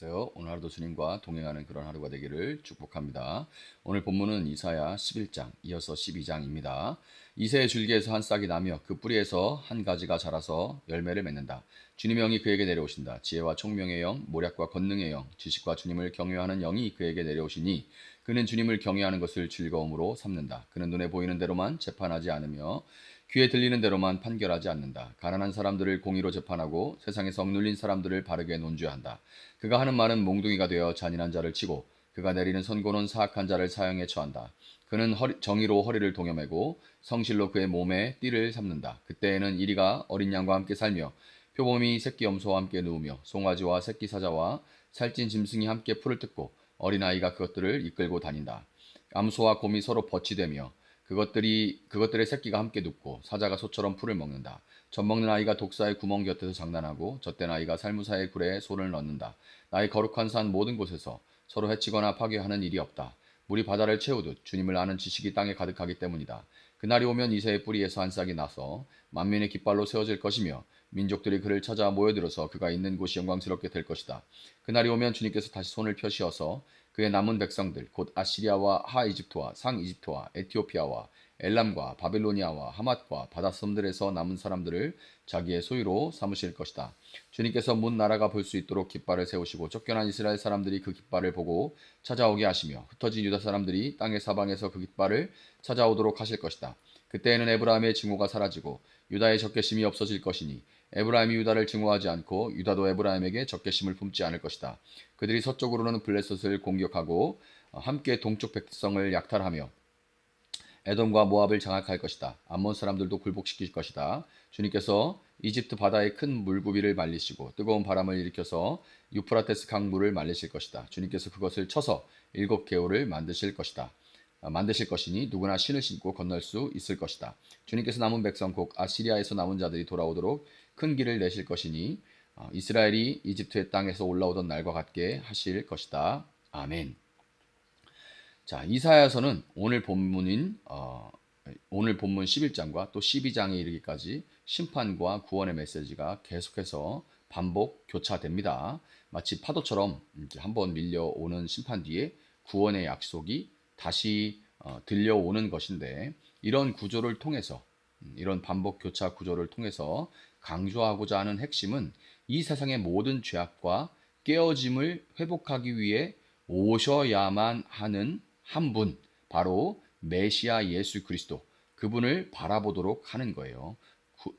안녕하세요. 오늘 하루도 주님과 동행하는 그런 하루가 되기를 축복합니다. 오늘 본문은 이사야 11장, 이어서 12장입니다. 이새의 줄기에서 한 싹이 나며 그 뿌리에서 한 가지가 자라서 열매를 맺는다. 주님의 영이 그에게 내려오신다. 지혜와 총명의 영, 모략과 권능의 영, 지식과 주님을 경외하는 영이 그에게 내려오시니 그는 주님을 경외하는 것을 즐거움으로 삼는다. 그는 눈에 보이는 대로만 재판하지 않으며 귀에 들리는 대로만 판결하지 않는다. 가난한 사람들을 공의로 재판하고 세상에서 억눌린 사람들을 바르게 논죄한다. 그가 하는 말은 몽둥이가 되어 잔인한 자를 치고 그가 내리는 선고는 사악한 자를 사형에 처한다. 그는 정의로 허리를 동여매고 성실로 그의 몸에 띠를 삼는다. 그때에는 이리가 어린 양과 함께 살며 표범이 새끼 염소와 함께 누우며 송아지와 새끼 사자와 살찐 짐승이 함께 풀을 뜯고 어린아이가 그것들을 이끌고 다닌다. 암소와 곰이 서로 버치되며 그것들의 새끼가 함께 눕고 사자가 소처럼 풀을 먹는다. 젖먹는 아이가 독사의 구멍 곁에서 장난하고 젖된 아이가 살무사의 굴에 손을 넣는다. 나의 거룩한 산 모든 곳에서 서로 해치거나 파괴하는 일이 없다. 물이 바다를 채우듯 주님을 아는 지식이 땅에 가득하기 때문이다. 그날이 오면 이새의 뿌리에서 한 싹이 나서 만민의 깃발로 세워질 것이며 민족들이 그를 찾아 모여들어서 그가 있는 곳이 영광스럽게 될 것이다. 그날이 오면 주님께서 다시 손을 펴시어서 그의 남은 백성들 곧 아시리아와 하 이집트와 상 이집트와 에티오피아와 엘람과 바빌로니아와 하맛과 바닷섬들에서 남은 사람들을 자기의 소유로 삼으실 것이다. 주님께서 문 나라가 볼 수 있도록 깃발을 세우시고 쫓겨난 이스라엘 사람들이 그 깃발을 보고 찾아오게 하시며 흩어진 유다 사람들이 땅의 사방에서 그 깃발을 찾아오도록 하실 것이다. 그때에는 에브라임의 증오가 사라지고 유다의 적개심이 없어질 것이니 에브라임이 유다를 증오하지 않고 유다도 에브라임에게 적개심을 품지 않을 것이다. 그들이 서쪽으로는 블레셋을 공격하고 함께 동쪽 백성을 약탈하며 에돔과 모압을 장악할 것이다. 암몬 사람들도 굴복시킬 것이다. 주님께서 이집트 바다의 큰 물고기를 말리시고 뜨거운 바람을 일으켜서 유프라테스 강물을 말리실 것이다. 주님께서 그것을 쳐서 7개월을 만드실 것이다. 만드실 것이니 누구나 신을 신고 건널 수 있을 것이다. 주님께서 남은 백성 곧 아시리아에서 남은 자들이 돌아오도록 큰 길을 내실 것이니 이스라엘이 이집트의 땅에서 올라오던 날과 같게 하실 것이다. 아멘. 자, 이사야서는 오늘 본문 11장과 또 12장에 이르기까지 심판과 구원의 메시지가 계속해서 반복 교차됩니다. 마치 파도처럼 한번 밀려오는 심판 뒤에 구원의 약속이 다시 들려오는 것인데 이런 구조를 통해서 이런 반복 교차 구조를 통해서 강조하고자 하는 핵심은 이 세상의 모든 죄악과 깨어짐을 회복하기 위해 오셔야만 하는 한 분, 바로 메시아 예수 그리스도, 그분을 바라보도록 하는 거예요.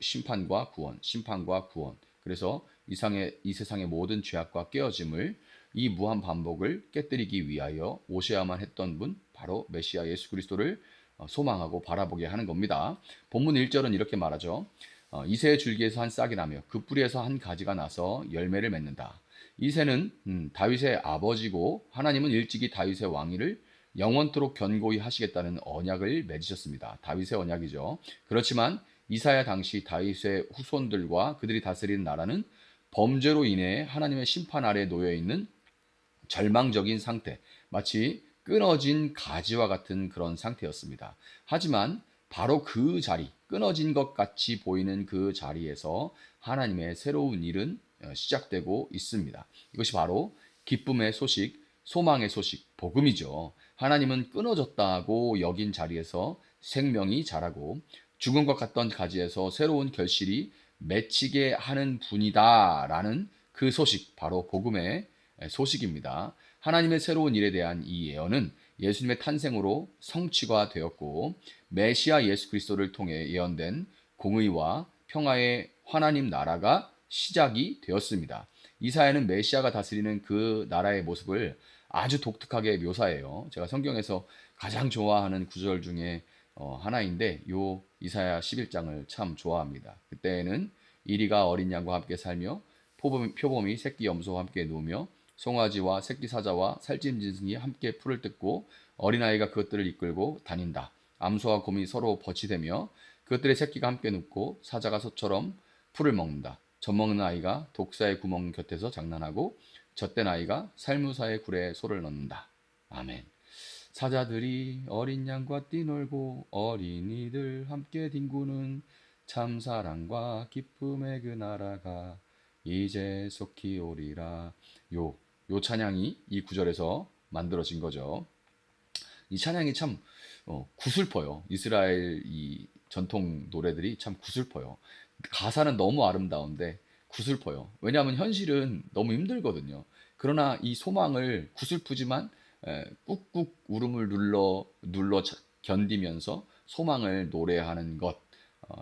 심판과 구원, 심판과 구원. 그래서 이 세상의 모든 죄악과 깨어짐을 이 무한 반복을 깨뜨리기 위하여 오셔야만 했던 분, 바로 메시아 예수 그리스도를 소망하고 바라보게 하는 겁니다. 본문 1절은 이렇게 말하죠. 이새의 줄기에서 한 싹이 나며 그 뿌리에서 한 가지가 나서 열매를 맺는다. 이새는 다윗의 아버지고 하나님은 일찍이 다윗의 왕위를 영원토록 견고히 하시겠다는 언약을 맺으셨습니다. 다윗의 언약이죠. 그렇지만 이사야 당시 다윗의 후손들과 그들이 다스리는 나라는 범죄로 인해 하나님의 심판 아래 놓여 있는 절망적인 상태, 마치 끊어진 가지와 같은 그런 상태였습니다. 하지만 바로 그 자리, 끊어진 것 같이 보이는 그 자리에서 하나님의 새로운 일은 시작되고 있습니다. 이것이 바로 기쁨의 소식, 소망의 소식, 복음이죠. 하나님은 끊어졌다고 여긴 자리에서 생명이 자라고 죽은 것 같던 가지에서 새로운 결실이 맺히게 하는 분이다라는 그 소식, 바로 복음의 소식입니다. 하나님의 새로운 일에 대한 이 예언은 예수님의 탄생으로 성취가 되었고 메시아 예수 그리스도를 통해 예언된 공의와 평화의 하나님 나라가 시작이 되었습니다. 이사야는 메시아가 다스리는 그 나라의 모습을 아주 독특하게 묘사해요. 제가 성경에서 가장 좋아하는 구절 중에 하나인데 요 이사야 11장을 참 좋아합니다. 그때에는 이리가 어린 양과 함께 살며 표범이 새끼 염소와 함께 누우며 송아지와 새끼 사자와 살찐 짐승이 함께 풀을 뜯고 어린아이가 그것들을 이끌고 다닌다. 암소와 곰이 서로 버치되며 그것들의 새끼가 함께 눕고 사자가 소처럼 풀을 먹는다. 젖먹는 아이가 독사의 구멍 곁에서 장난하고 젖된 아이가 살무사의 굴에 소를 넣는다. 아멘. 사자들이 어린 양과 뛰놀고 어린이들 함께 뒹구는 참 사랑과 기쁨의 그 나라가 이제 속히 오리라. 요 요 찬양이 이 구절에서 만들어진 거죠. 이 찬양이 참 구슬퍼요. 이스라엘 이 전통 노래들이 참 구슬퍼요. 가사는 너무 아름다운데 구슬퍼요. 왜냐하면 현실은 너무 힘들거든요. 그러나 이 소망을 구슬프지만 꾹꾹 울음을 눌러 견디면서 소망을 노래하는 것.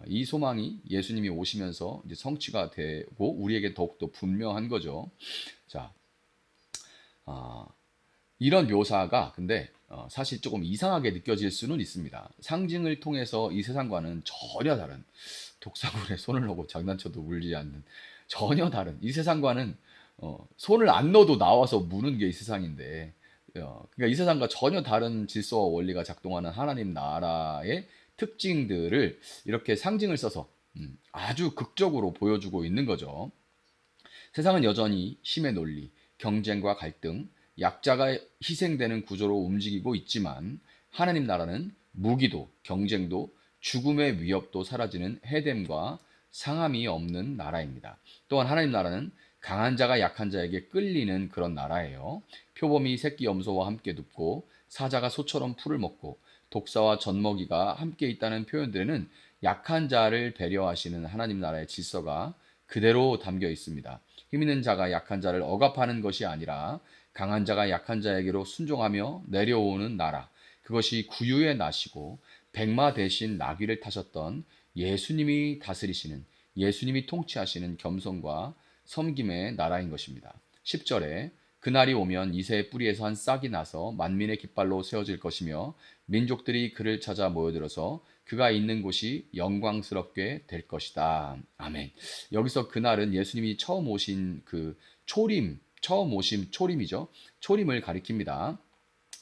이 소망이 예수님이 오시면서 이제 성취가 되고 우리에게 더욱더 분명한 거죠. 자, 아, 이런 묘사가 근데 사실 조금 이상하게 느껴질 수는 있습니다. 상징을 통해서 이 세상과는 전혀 다른, 독사물에 손을 넣고 장난쳐도 울지 않는, 전혀 다른 이 세상과는 손을 안 넣어도 나와서 무는 게 이 세상인데, 그러니까 이 세상과 전혀 다른 질서와 원리가 작동하는 하나님 나라의 특징들을 이렇게 상징을 써서 아주 극적으로 보여주고 있는 거죠. 세상은 여전히 힘의 논리, 경쟁과 갈등, 약자가 희생되는 구조로 움직이고 있지만 하나님 나라는 무기도, 경쟁도, 죽음의 위협도 사라지는 해됨과 상함이 없는 나라입니다. 또한 하나님 나라는 강한 자가 약한 자에게 끌리는 그런 나라예요. 표범이 새끼 염소와 함께 눕고 사자가 소처럼 풀을 먹고 독사와 젖먹이가 함께 있다는 표현들에는 약한 자를 배려하시는 하나님 나라의 질서가 그대로 담겨 있습니다. 힘 있는 자가 약한 자를 억압하는 것이 아니라 강한 자가 약한 자에게로 순종하며 내려오는 나라. 그것이 구유의 나시고 백마 대신 나귀를 타셨던 예수님이 다스리시는, 예수님이 통치하시는 겸손과 섬김의 나라인 것입니다. 10절에 그날이 오면 이새의 뿌리에서 한 싹이 나서 만민의 깃발로 세워질 것이며 민족들이 그를 찾아 모여들어서 그가 있는 곳이 영광스럽게 될 것이다. 아멘. 여기서 그날은 예수님이 처음 오신 그 처음 오신 초림이죠. 초림을 가리킵니다.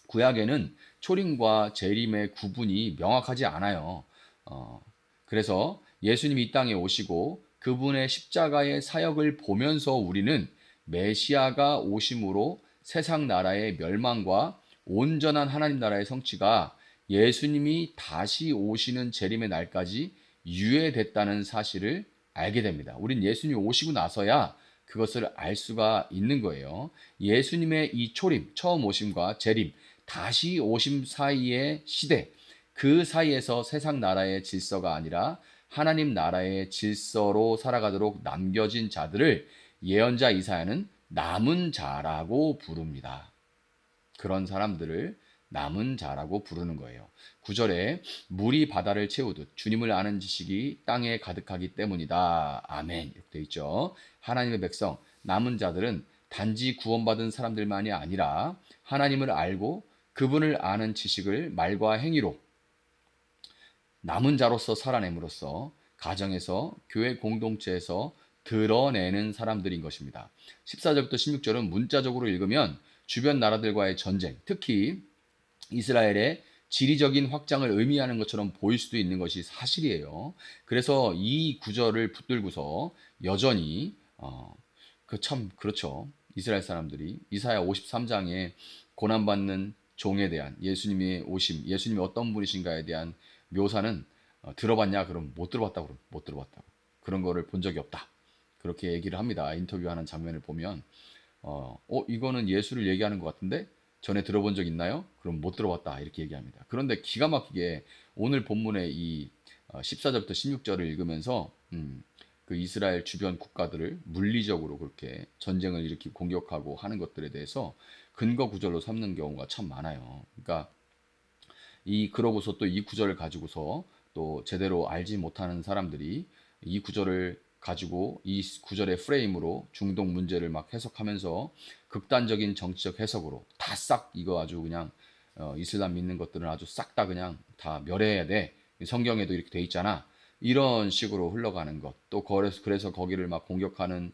구약에는 초림과 재림의 구분이 명확하지 않아요. 어, 그래서 예수님이 이 땅에 오시고 그분의 십자가의 사역을 보면서 우리는 메시아가 오심으로 세상 나라의 멸망과 온전한 하나님 나라의 성취가 예수님이 다시 오시는 재림의 날까지 유예됐다는 사실을 알게 됩니다. 우린 예수님이 오시고 나서야 그것을 알 수가 있는 거예요. 예수님의 이 초림, 처음 오심과 재림, 다시 오심 사이의 시대, 그 사이에서 세상 나라의 질서가 아니라 하나님 나라의 질서로 살아가도록 남겨진 자들을 예언자 이사야는 남은 자라고 부릅니다. 그런 사람들을 남은 자라고 부르는 거예요. 9절에 물이 바다를 채우듯 주님을 아는 지식이 땅에 가득하기 때문이다. 아멘. 이렇게 되어 있죠. 하나님의 백성, 남은 자들은 단지 구원받은 사람들만이 아니라 하나님을 알고 그분을 아는 지식을 말과 행위로 남은 자로서 살아냄으로써 가정에서 교회 공동체에서 드러내는 사람들인 것입니다. 14절부터 16절은 문자적으로 읽으면 주변 나라들과의 전쟁, 특히 이스라엘의 지리적인 확장을 의미하는 것처럼 보일 수도 있는 것이 사실이에요. 그래서 이 구절을 붙들고서 여전히 참 그렇죠. 이스라엘 사람들이 이사야 53장에 고난받는 종에 대한 예수님의 오심, 예수님이 어떤 분이신가에 대한 묘사는 들어봤냐? 그럼 못 들어봤다고 그럼 못 들어봤다고. 그런 거를 본 적이 없다. 그렇게 얘기를 합니다. 인터뷰하는 장면을 보면 이거는 예수를 얘기하는 것 같은데 전에 들어본 적 있나요? 그럼 못 들어봤다. 이렇게 얘기합니다. 그런데 기가 막히게 오늘 본문의 이 14절부터 16절을 읽으면서 그 이스라엘 주변 국가들을 물리적으로 그렇게 전쟁을 일으키고 공격하고 하는 것들에 대해서 근거 구절로 삼는 경우가 참 많아요. 그러니까 그러고서 또 이 구절을 가지고서 또 제대로 알지 못하는 사람들이 이 구절을 가지고 이 구절의 프레임으로 중동 문제를 막 해석하면서 극단적인 정치적 해석으로 다 싹 이거 아주 그냥 이슬람 믿는 것들은 아주 싹 다 그냥 다 멸해야 돼. 성경에도 이렇게 돼 있잖아. 이런 식으로 흘러가는 것. 또 그래서 거기를 막 공격하는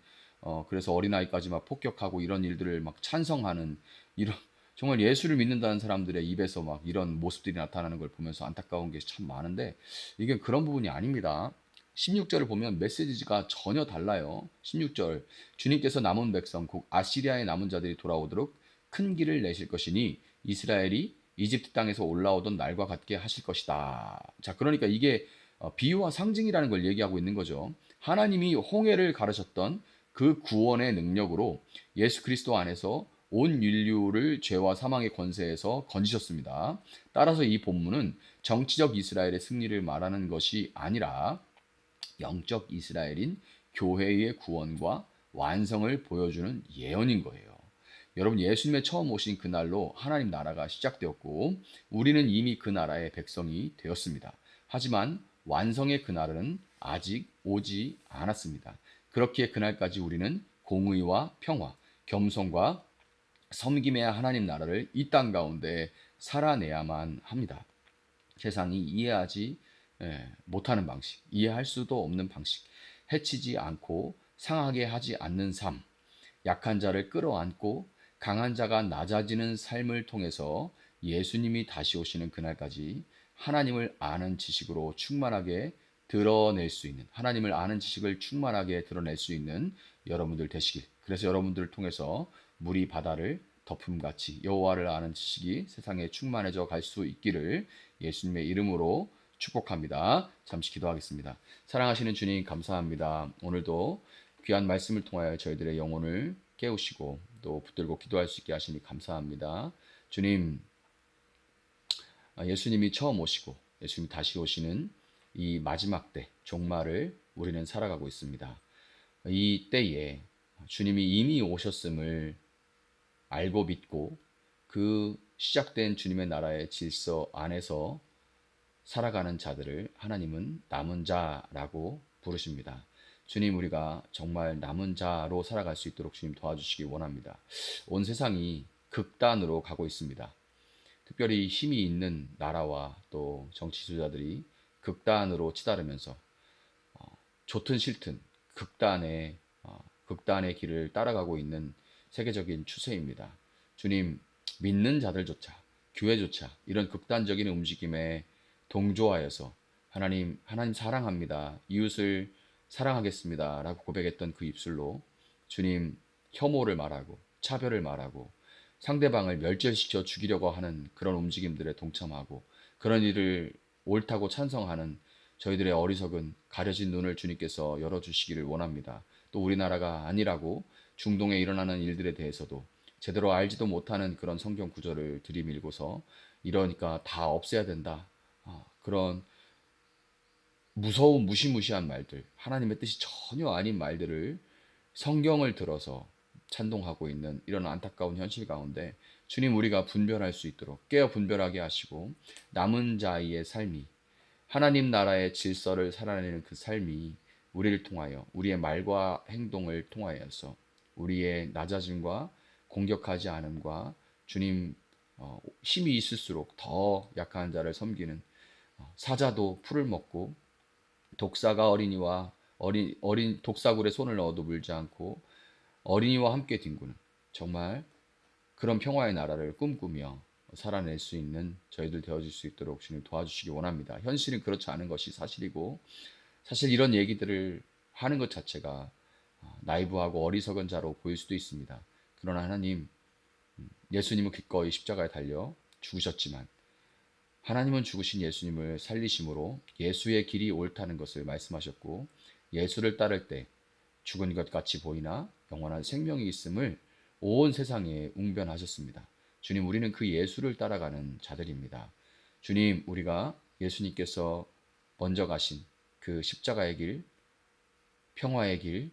그래서 어린아이까지 막 폭격하고 이런 일들을 막 찬성하는 이런 정말 예수를 믿는다는 사람들의 입에서 막 이런 모습들이 나타나는 걸 보면서 안타까운 게 참 많은데 이게 그런 부분이 아닙니다. 16절을 보면 메시지가 전혀 달라요. 16절 주님께서 남은 백성 곧 아시리아의 남은 자들이 돌아오도록 큰 길을 내실 것이니 이스라엘이 이집트 땅에서 올라오던 날과 같게 하실 것이다. 자, 그러니까 이게 비유와 상징이라는 걸 얘기하고 있는 거죠. 하나님이 홍해를 가르셨던 그 구원의 능력으로 예수 그리스도 안에서 온 인류를 죄와 사망의 권세에서 건지셨습니다. 따라서 이 본문은 정치적 이스라엘의 승리를 말하는 것이 아니라 영적 이스라엘인 교회의 구원과 완성을 보여주는 예언인 거예요. 여러분, 예수님의 처음 오신 그날로 하나님 나라가 시작되었고 우리는 이미 그 나라의 백성이 되었습니다. 하지만 완성의 그날은 아직 오지 않았습니다. 그렇기에 그날까지 우리는 공의와 평화, 겸손과 섬김의 하나님 나라를 이 땅 가운데 살아내야만 합니다. 세상이 이해하지 못하는 방식, 이해할 수도 없는 방식, 해치지 않고 상하게 하지 않는 삶, 약한 자를 끌어안고 강한 자가 낮아지는 삶을 통해서 예수님이 다시 오시는 그날까지 하나님을 아는 지식으로 충만하게 드러낼 수 있는, 하나님을 아는 지식을 충만하게 드러낼 수 있는 여러분들 되시길. 그래서 여러분들을 통해서 물이 바다를 덮음같이 여호와를 아는 지식이 세상에 충만해져 갈 수 있기를 예수님의 이름으로 축복합니다. 잠시 기도하겠습니다. 사랑하시는 주님, 감사합니다. 오늘도 귀한 말씀을 통하여 저희들의 영혼을 깨우시고 또 붙들고 기도할 수 있게 하시니 감사합니다. 주님, 예수님이 처음 오시고 예수님이 다시 오시는 이 마지막 때 종말을 우리는 살아가고 있습니다. 이 때에 주님이 이미 오셨음을 알고 믿고 그 시작된 주님의 나라의 질서 안에서 살아가는 자들을 하나님은 남은 자라고 부르십니다. 주님, 우리가 정말 남은 자로 살아갈 수 있도록 주님 도와주시기 원합니다. 온 세상이 극단으로 가고 있습니다. 특별히 힘이 있는 나라와 또 정치 지도자들이 극단으로 치달으면서 좋든 싫든 극단의 길을 따라가고 있는 세계적인 추세입니다. 주님, 믿는 자들조차, 교회조차 이런 극단적인 움직임에 동조하여서 하나님 사랑합니다. 이웃을 사랑하겠습니다. 라고 고백했던 그 입술로 주님, 혐오를 말하고 차별을 말하고 상대방을 멸절시켜 죽이려고 하는 그런 움직임들에 동참하고 그런 일을 옳다고 찬성하는 저희들의 어리석은 가려진 눈을 주님께서 열어주시기를 원합니다. 또 우리나라가 아니라고 중동에 일어나는 일들에 대해서도 제대로 알지도 못하는 그런 성경 구절을 들이밀고서 이러니까 다 없애야 된다. 그런 무서운 무시무시한 말들, 하나님의 뜻이 전혀 아닌 말들을 성경을 들어서 찬동하고 있는 이런 안타까운 현실 가운데 주님, 우리가 분별할 수 있도록 깨어 분별하게 하시고 남은 자의 삶이 하나님 나라의 질서를 살아내는 그 삶이 우리를 통하여 우리의 말과 행동을 통하여서 우리의 낮아짐과 공격하지 않음과 주님 힘이 있을수록 더 약한 자를 섬기는 사자도 풀을 먹고 독사가 어린 독사굴에 손을 넣어도 물지 않고 어린이와 함께 뒹구는 정말 그런 평화의 나라를 꿈꾸며 살아낼 수 있는 저희들 되어질 수 있도록 주님 도와주시기 원합니다. 현실은 그렇지 않은 것이 사실이고 사실 이런 얘기들을 하는 것 자체가 나이브하고 어리석은 자로 보일 수도 있습니다. 그러나 하나님, 예수님은 기꺼이 십자가에 달려 죽으셨지만 하나님은 죽으신 예수님을 살리심으로 예수의 길이 옳다는 것을 말씀하셨고 예수를 따를 때 죽은 것 같이 보이나 영원한 생명이 있음을 온 세상에 웅변하셨습니다. 주님, 우리는 그 예수를 따라가는 자들입니다. 주님, 우리가 예수님께서 먼저 가신 그 십자가의 길, 평화의 길,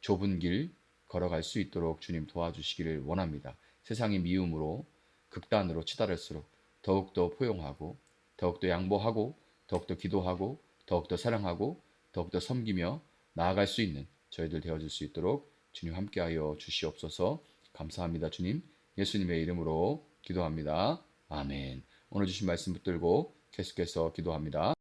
좁은 길 걸어갈 수 있도록 주님 도와주시기를 원합니다. 세상의 미움으로 극단으로 치달을수록 더욱더 포용하고 더욱더 양보하고 더욱더 기도하고 더욱더 사랑하고 더욱더 섬기며 나아갈 수 있는 저희들 되어질 수 있도록 주님 함께하여 주시옵소서. 감사합니다. 주님, 예수님의 이름으로 기도합니다. 아멘. 오늘 주신 말씀 붙들고 계속해서 기도합니다.